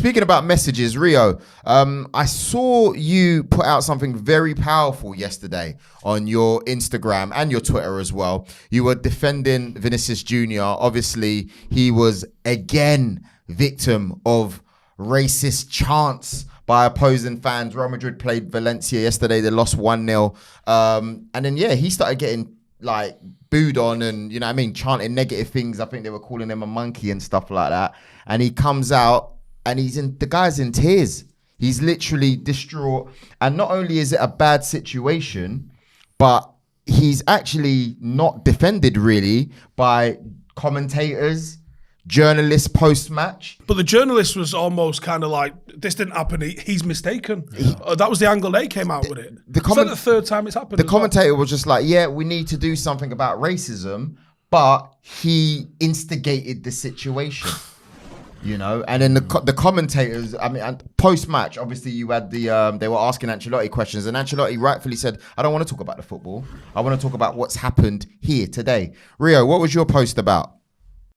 Speaking about messages, Rio, I saw you put out something very powerful yesterday on your Instagram and your Twitter as well. You were defending Vinicius Junior. Obviously, he was again victim of racist chants by opposing fans. Real Madrid played Valencia yesterday. They lost 1-0. And then, he started getting like booed on and, chanting negative things. I think they were calling him a monkey and stuff like that. And he comes out and the guy's in tears. He's literally distraught. And not only is it a bad situation, but he's actually not defended really by commentators, journalists post-match. But the journalist was almost kind of like, this didn't happen, he's mistaken. That was the angle they came out with it. It's like the third time it's happened. The commentator was just like, we need to do something about racism, but he instigated the situation. And then the commentators, post-match, obviously you had they were asking Ancelotti questions, and Ancelotti rightfully said, I don't want to talk about the football. I want to talk about what's happened here today. Rio, what was your post about?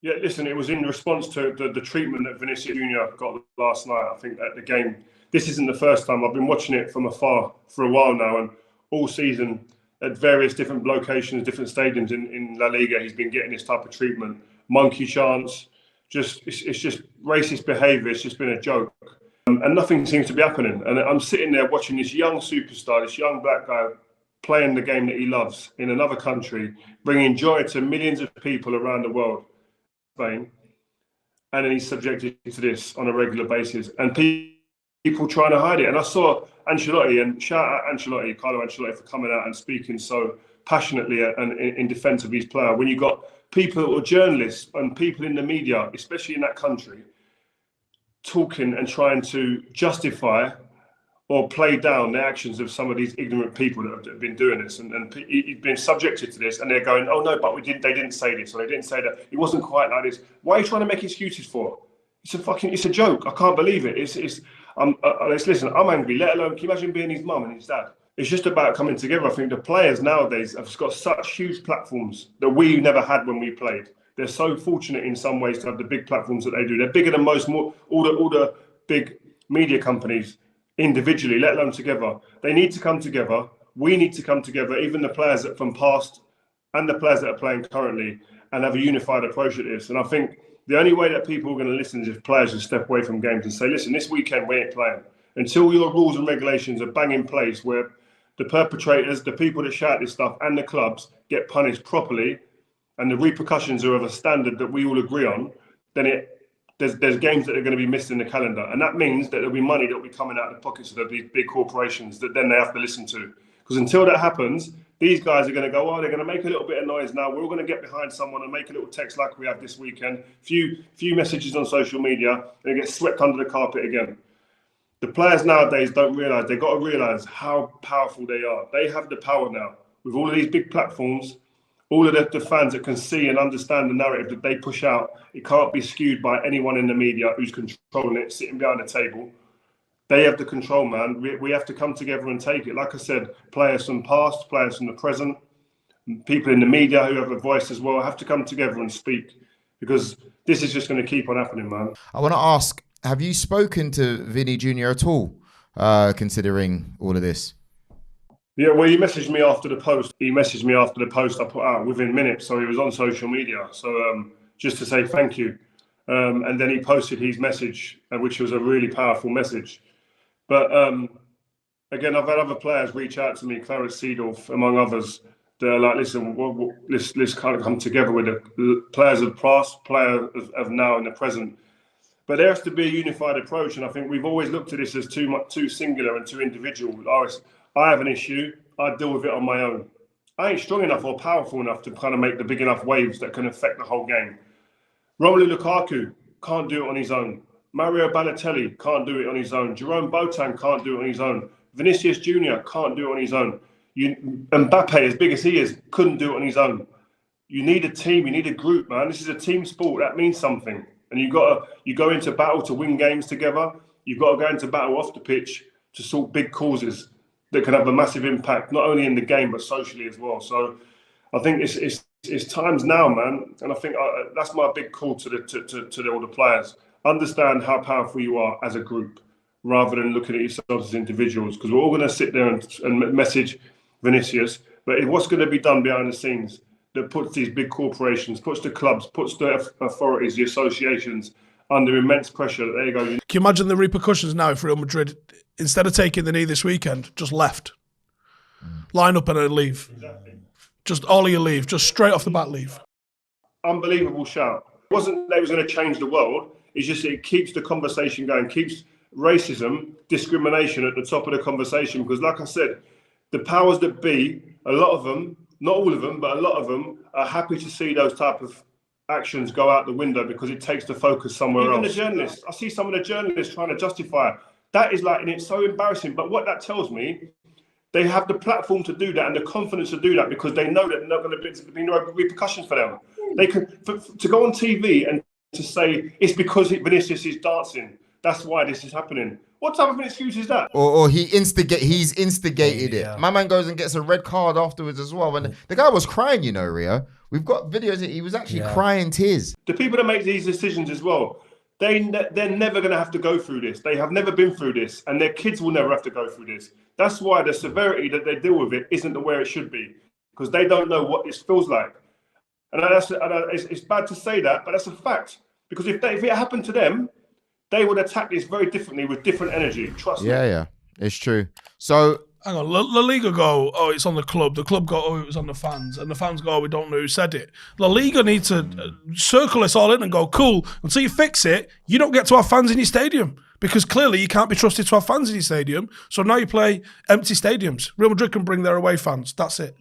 Yeah, listen, it was in response to the treatment that Vinicius Junior got last night. I think at the game, this isn't the first time. I've been watching it from afar for a while now, and all season at various different locations, different stadiums in La Liga, he's been getting this type of treatment. Monkey chants, it's just racist behaviour. It's just been a joke. And nothing seems to be happening. And I'm sitting there watching this young superstar, this young black guy playing the game that he loves in another country, bringing joy to millions of people around the world, Spain, and then he's subjected to this on a regular basis. And people trying to hide it. And I saw Ancelotti, and shout out Ancelotti, Carlo Ancelotti, for coming out and speaking so passionately and in defence of his player. When you got people or journalists and people in the media, especially in that country, talking and trying to justify or play down the actions of some of these ignorant people that have been doing this, and he's been subjected to this, and they're going, oh no, but they didn't say this, or they didn't say that. It wasn't quite like this. Why are you trying to make excuses for? It's a joke. I can't believe it. Listen, I'm angry, let alone, can you imagine being his mum and his dad? It's just about coming together. I think the players nowadays have got such huge platforms that we never had when we played. They're so fortunate in some ways to have the big platforms that they do. They're bigger than all the big media companies individually, let alone together. They need to come together. We need to come together, even the players that from past and the players that are playing currently, and have a unified approach at this. And I think the only way that people are going to listen is if players just step away from games and say, listen, this weekend we ain't playing. Until your rules and regulations are bang in place where the perpetrators, the people that shout this stuff, and the clubs get punished properly, and the repercussions are of a standard that we all agree on, then there's games that are going to be missed in the calendar. And that means that there'll be money that will be coming out of the pockets of these big corporations that then they have to listen to. Because until that happens, these guys are going to go, they're going to make a little bit of noise now. We're all going to get behind someone and make a little text like we have this weekend. Few messages on social media, and it gets swept under the carpet again. The players nowadays don't realise, they've got to realise how powerful they are. They have the power now. With all of these big platforms, all of the fans that can see and understand the narrative that they push out, it can't be skewed by anyone in the media who's controlling it, sitting behind the table. They have the control, man. We have to come together and take it. Like I said, players from past, players from the present, people in the media who have a voice as well, have to come together and speak, because this is just going to keep on happening, man. I want to ask, have you spoken to Vinny Junior at all, considering all of this? Yeah, well, he messaged me after the post. I put out within minutes, so he was on social media. So just to say thank you. And then he posted his message, which was a really powerful message. But again, I've had other players reach out to me, Clarence Seedorf, among others. They're like, listen, let's kind of come together with the players of the past, players of now and the present. But there has to be a unified approach, and I think we've always looked at this as too singular and too individual. I have an issue, I deal with it on my own. I ain't strong enough or powerful enough to kind of make the big enough waves that can affect the whole game. Romelu Lukaku can't do it on his own. Mario Balotelli can't do it on his own. Jerome Boateng can't do it on his own. Vinicius Junior can't do it on his own. Mbappe, as big as he is, couldn't do it on his own. You need a team, you need a group, man. This is a team sport, that means something. And you go into battle to win games together. You've got to go into battle off the pitch to sort big causes that can have a massive impact, not only in the game, but socially as well. So I think it's times now, man. And I think that's my big call to all the players. understand how powerful you are as a group, rather than looking at yourselves as individuals. Because we're all going to sit there and message Vinicius, but what's going to be done behind the scenes that puts these big corporations, puts the clubs, puts the authorities, the associations under immense pressure. There you go. Can you imagine the repercussions now if Real Madrid, instead of taking the knee this weekend, just left? Line up and leave. Exactly. Just all of you leave. Just straight off the bat leave. Unbelievable shout. It wasn't that it was going to change the world. It's just it keeps the conversation going, keeps racism, discrimination at the top of the conversation. Because like I said, the powers that be, a lot of them, not all of them, but a lot of them are happy to see those type of actions go out the window because it takes the focus somewhere else. Even the journalists, I see some of the journalists trying to justify it. That is like, and it's so embarrassing. But what that tells me, they have the platform to do that and the confidence to do that because they know that there's not going to be no repercussions for them. They can to go on TV and to say it's because Vinicius is dancing. That's why this is happening. What type of an excuse is that? Or he's instigated it. My man goes and gets a red card afterwards as well. And the guy was crying, you know, Rio. We've got videos that he was actually crying tears. The people that make these decisions as well, they're never going to have to go through this. They have never been through this, and their kids will never have to go through this. That's why the severity that they deal with it isn't where it should be, because they don't know what this feels like. And it's bad to say that, but that's a fact. Because if it happened to them, they would attack this very differently with different energy. Trust me. Yeah, it's true. So hang on, La Liga go, oh, it's on the club. The club go, oh, it was on the fans. And the fans go, oh, we don't know who said it. La Liga need to circle this all in and go, cool, until you fix it, you don't get to have fans in your stadium. Because clearly you can't be trusted to have fans in your stadium. So now you play empty stadiums. Real Madrid can bring their away fans. That's it.